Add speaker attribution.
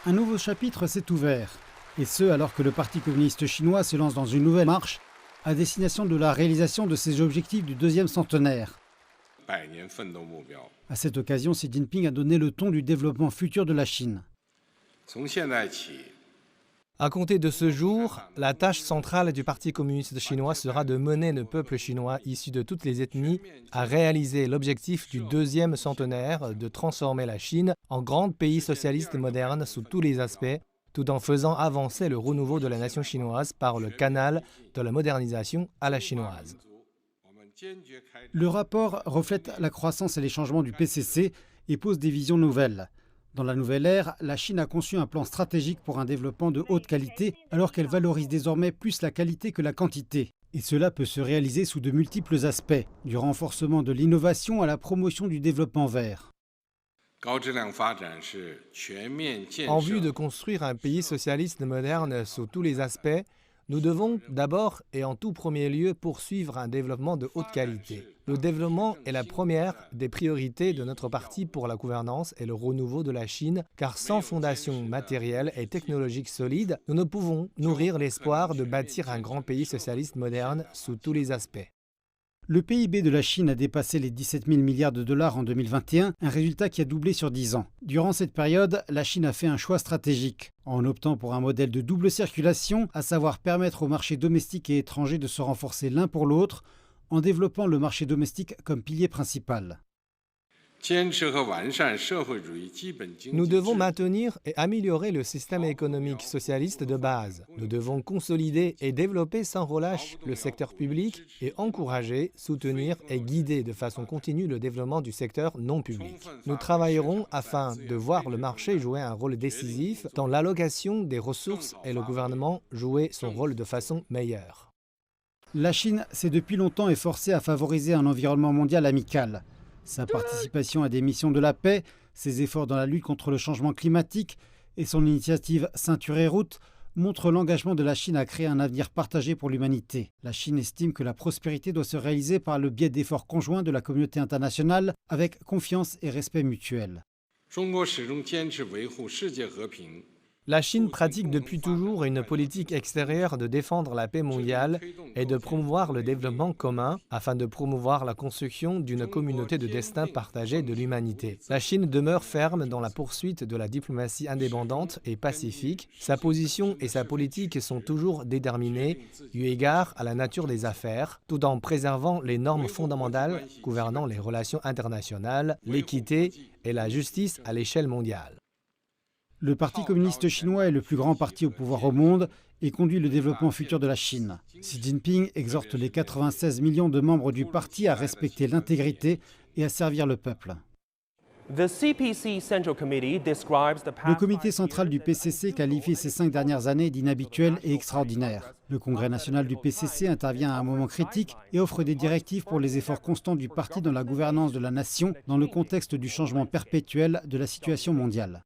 Speaker 1: Un nouveau chapitre s'est ouvert, et ce alors que le Parti communiste chinois se lance dans une nouvelle marche à destination de la réalisation de ses objectifs du deuxième centenaire. À cette occasion, Xi Jinping a donné le ton du développement futur de la Chine.
Speaker 2: À compter de ce jour, la tâche centrale du Parti communiste chinois sera de mener le peuple chinois issu de toutes les ethnies à réaliser l'objectif du deuxième centenaire de transformer la Chine en grand pays socialiste moderne sous tous les aspects, tout en faisant avancer le renouveau de la nation chinoise par le canal de la modernisation à la chinoise.
Speaker 1: Le rapport reflète la croissance et les changements du PCC et pose des visions nouvelles. Dans la nouvelle ère, la Chine a conçu un plan stratégique pour un développement de haute qualité alors qu'elle valorise désormais plus la qualité que la quantité. Et cela peut se réaliser sous de multiples aspects, du renforcement de l'innovation à la promotion du développement vert.
Speaker 2: En vue de construire un pays socialiste moderne sous tous les aspects, nous devons d'abord et en tout premier lieu poursuivre un développement de haute qualité. Le développement est la première des priorités de notre parti pour la gouvernance et le renouveau de la Chine, car sans fondation matérielle et technologique solide, nous ne pouvons nourrir l'espoir de bâtir un grand pays socialiste moderne sous tous les aspects.
Speaker 1: Le PIB de la Chine a dépassé les 17 000 milliards de dollars en 2021, un résultat qui a doublé sur 10 ans. Durant cette période, la Chine a fait un choix stratégique, en optant pour un modèle de double circulation, à savoir permettre aux marchés domestiques et étrangers de se renforcer l'un pour l'autre, en développant le marché domestique comme pilier principal.
Speaker 2: Nous devons maintenir et améliorer le système économique socialiste de base. Nous devons consolider et développer sans relâche le secteur public et encourager, soutenir et guider de façon continue le développement du secteur non public. Nous travaillerons afin de voir le marché jouer un rôle décisif dans l'allocation des ressources et le gouvernement jouer son rôle de façon meilleure.
Speaker 1: La Chine s'est depuis longtemps efforcée à favoriser un environnement mondial amical. Sa participation à des missions de la paix, ses efforts dans la lutte contre le changement climatique et son initiative Ceinture et Route montrent l'engagement de la Chine à créer un avenir partagé pour l'humanité. La Chine estime que la prospérité doit se réaliser par le biais d'efforts conjoints de la communauté internationale avec confiance et respect mutuel.
Speaker 2: La Chine pratique depuis toujours une politique extérieure de défendre la paix mondiale et de promouvoir le développement commun afin de promouvoir la construction d'une communauté de destin partagé de l'humanité. La Chine demeure ferme dans la poursuite de la diplomatie indépendante et pacifique. Sa position et sa politique sont toujours déterminées eu égard à la nature des affaires, tout en préservant les normes fondamentales gouvernant les relations internationales, l'équité et la justice à l'échelle mondiale.
Speaker 1: Le Parti communiste chinois est le plus grand parti au pouvoir au monde et conduit le développement futur de la Chine. Xi Jinping exhorte les 96 millions de membres du parti à respecter l'intégrité et à servir le peuple. Le comité central du PCC qualifie ces 5 dernières années d'inhabituelles et extraordinaires. Le congrès national du PCC intervient à un moment critique et offre des directives pour les efforts constants du parti dans la gouvernance de la nation dans le contexte du changement perpétuel de la situation mondiale.